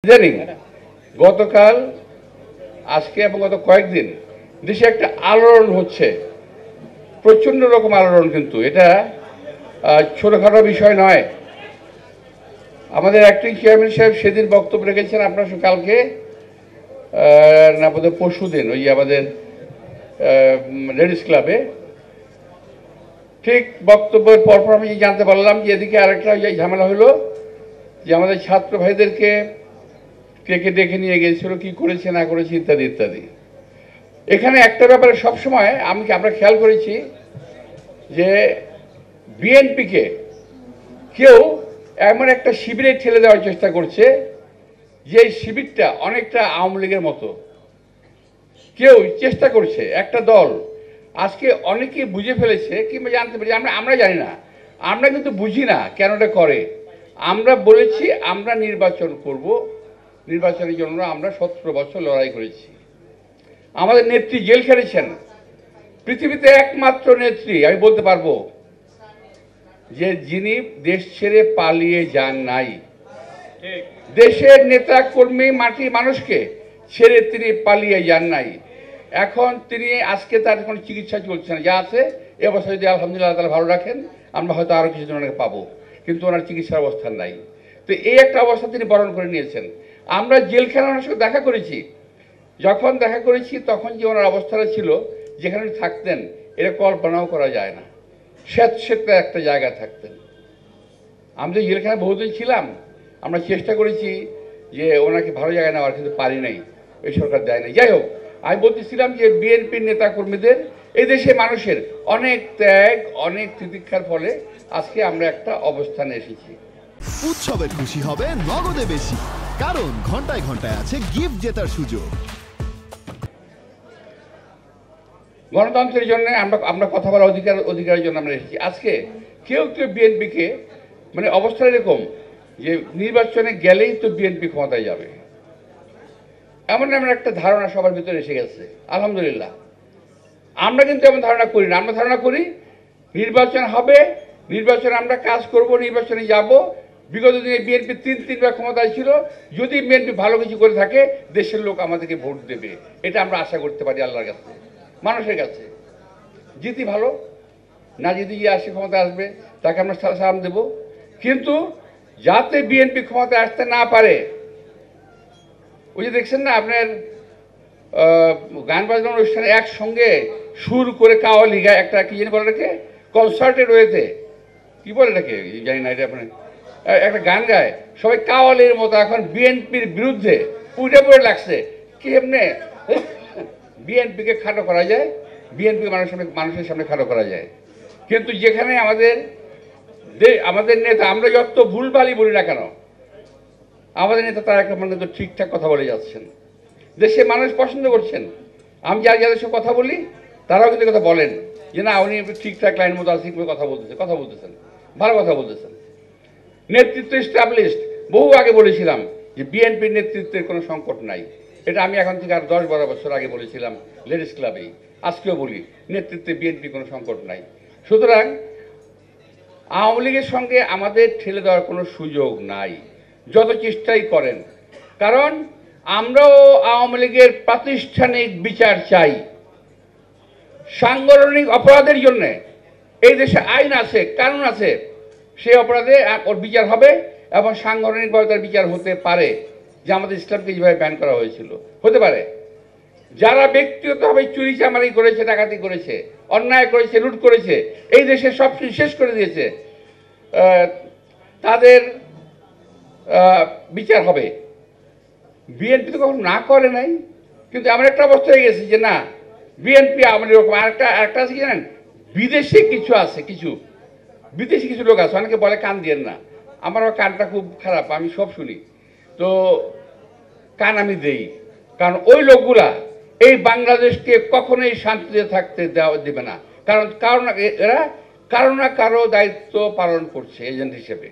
ইদানিং গতকাল আজকে এবং গত কয়েকদিন দেশে একটা আলোড়ন হচ্ছে, প্রচন্ড রকম আলোড়ন। কিন্তু এটা ছোটখাটো বিষয় নয়। আমাদের অ্যাক্টিং চেয়ারম্যান সাহেব সেদিন বক্তব্য রেখেছেন, আপনার কালকে না বোধহয় পরশু দিন ওই আমাদের লেডিস ক্লাবে। ঠিক বক্তব্যের পরপর আমি জানতে পারলাম যে এদিকে আরেকটা ঝামেলা হলো যে আমাদের ছাত্র ভাইদেরকে কে ডেকে নিয়ে গেছিল, কি করেছে না করেছে ইত্যাদি ইত্যাদি। এখানে একটা ব্যাপারে সবসময় আমরা খেয়াল করেছি যে বিএনপিকে কেউ এমন একটা শিবিরে ঠেলে দেওয়ার চেষ্টা করছে যে শিবিরটা অনেকটা আওয়ামী লীগের মতো। কেউ চেষ্টা করছে, একটা দল আজকে অনেকে বুঝে ফেলেছে কিংবা জানতে পেরেছে, আমরা জানি না, আমরা কিন্তু বুঝি না কেন এটা করে। আমরা বলেছি আমরা নির্বাচন করব, নির্বাচনের জন্য আমরা 17 বছর লড়াই করেছি। আমাদের নেত্রী জেল খেটেছেন, পৃথিবীতে একমাত্র নেত্রী আমি বলতে পারবো যে যিনি দেশ ছেড়ে পালিয়ে যান নাই। দেশের নেতা কর্মী মাটি মানুষকে ছেড়ে তিনি পালিয়ে যান নাই। এখন তিনি আজকে তার কোনো চিকিৎসা চলছে না, যা আছে এ অবস্থা যদি আলহামদুলিল্লাহ তারা ভালো রাখেন আমরা হয়তো আরও কিছুদিন ওনাকে পাবো, কিন্তু ওনার চিকিৎসার অবস্থা নাই। তো এই একটা অবস্থা তিনি বরণ করে নিয়েছেন। আমরা জেলখানা ওনার সঙ্গে দেখা করেছি, যখন দেখা করেছি তখন যে ওনার অবস্থাটা ছিল যেখানে থাকতেন এটা কল্পনাও করা যায় না। স্যাঁতস্যাঁতে একটা জায়গায় থাকতেন। আমি তো জেলখানায় বহুদিন ছিলাম, আমরা চেষ্টা করেছি যে ওনাকে ভালো জায়গায় নেওয়ার, কিন্তু পারি নাই, এই সরকার দেয় নাই। যাই হোক, আমি বলতেছিলাম যে বিএনপির নেতা কর্মীদের, এই দেশে মানুষের অনেক ত্যাগ, অনেক তিতিক্ষার ফলে আজকে আমরা একটা অবস্থানে এসেছি। উৎসবে খুশি হবে নগদে বেশি, কারণ ঘন্টায় ঘন্টায় আছে গিফট জেতার সুযোগ। গণতন্ত্রের জন্য আমরা কথা বলার অধিকারের জন্য আমরা এসেছি। আজকে কেউ বিএনপিকে মানে অবস্থা এরকম যে নির্বাচনে গেলেই তো বিএনপি ক্ষমতায় যাবে, এমন একটা ধারণা সবার ভিতরে এসে গেছে। আলহামদুলিল্লাহ আমরা কিন্তু এমন ধারণা করি না। আমরা ধারণা করি নির্বাচন হবে, নির্বাচনে আমরা কাজ করব, নির্বাচনে যাব। বিগত দিনে বিএনপি তিনবার ক্ষমতায় ছিল, যদি বিএনপি ভালো কিছু করে থাকে দেশের লোক আমাদেরকে ভোট দেবে, এটা আমরা আশা করতে পারি আল্লাহর কাছে, মানুষের কাছে। জিতি ভালো, না জিতি যে আসে ক্ষমতায় আসবে তাকে আমরা সালাম দেব, কিন্তু যাতে বিএনপি ক্ষমতায় আসতে না পারে। ওই যে দেখছেন না আপনার গান বাজনা অনুষ্ঠানে একসঙ্গে সুর করে কাওয়ালি গায়, একটা কি জানি বলে এটাকে, কনসার্টে রয়েছে, কি বলে এটাকে জানি না, এটা আপনার একটা গান গায় সবাই কাওয়ালির মতো। এখন বিএনপির বিরুদ্ধে পুজো পড়ে লাগছে কি এমনি বিএনপিকে খাটো করা যায়, বিএনপি মানুষের সামনে খাটো করা যায়। কিন্তু যেখানে আমাদের নেতা, আমরা যত ভুলভালই বলি না কেন, আমাদের নেতা তারা একটা মানে তো ঠিকঠাক কথা বলে যাচ্ছেন, দেশে মানুষ পছন্দ করছেন। আমি যাদের সাথে কথা বলি তারাও কিন্তু কথা বলেন যে না উনি ঠিকঠাক লাইন মতো আছে, কথা বলতেছেন, ভালো কথা বলতেছেন। নেতৃত্ব এস্টাবলিশড, বহু আগে বলেছিলাম যে বিএনপির নেতৃত্বের কোনো সংকট নাই। এটা আমি এখন থেকে আর 10-12 বছর আগে বলেছিলাম লেডিস ক্লাবেই, আজকেও বলি নেতৃত্বে বিএনপি কোনো সংকট নাই। সুতরাং আওয়ামী লীগের সঙ্গে আমাদের ঠেলে দেওয়ার কোনো সুযোগ নাই, যত চেষ্টাই করেন। কারণ আমরাও আওয়ামী লীগের প্রাতিষ্ঠানিক বিচার চাই। সাংগঠনিক অপরাধের জন্য এই দেশে আইন আছে, কানুন আছে, সেই অপরাধে ওর বিচার হবে এবং সাংগঠনিকভাবে তার বিচার হতে পারে। যে আমাদের ইসলামকে যেভাবে ব্যান করা হয়েছিল হতে পারে। যারা ব্যক্তিগতভাবে চুরি চামারি করেছে, ডাকাতি করেছে, অন্যায় করেছে, লুট করেছে, এই দেশে সব কিছু শেষ করে দিয়েছে, তাদের বিচার হবে। বিএনপি তো কখনো না করে নাই, কিন্তু এমন একটা অবস্থা হয়ে গেছে যে না বিএনপি আমাদের এরকম। আরেকটা আছে কি জানেন, বিদেশি কিছু লোক আছে, অনেকে বলে কান দিয়েন না, আমার কানটা খুব খারাপ, আমি সব শুনি, তো কান আমি দেই। কারণ ওই লোকগুলা এই বাংলাদেশকে কখনোই শান্তিতে থাকতে দেবে না। কারণ এরা কারো না কারো দায়িত্ব পালন করছে এজেন্ট হিসেবে।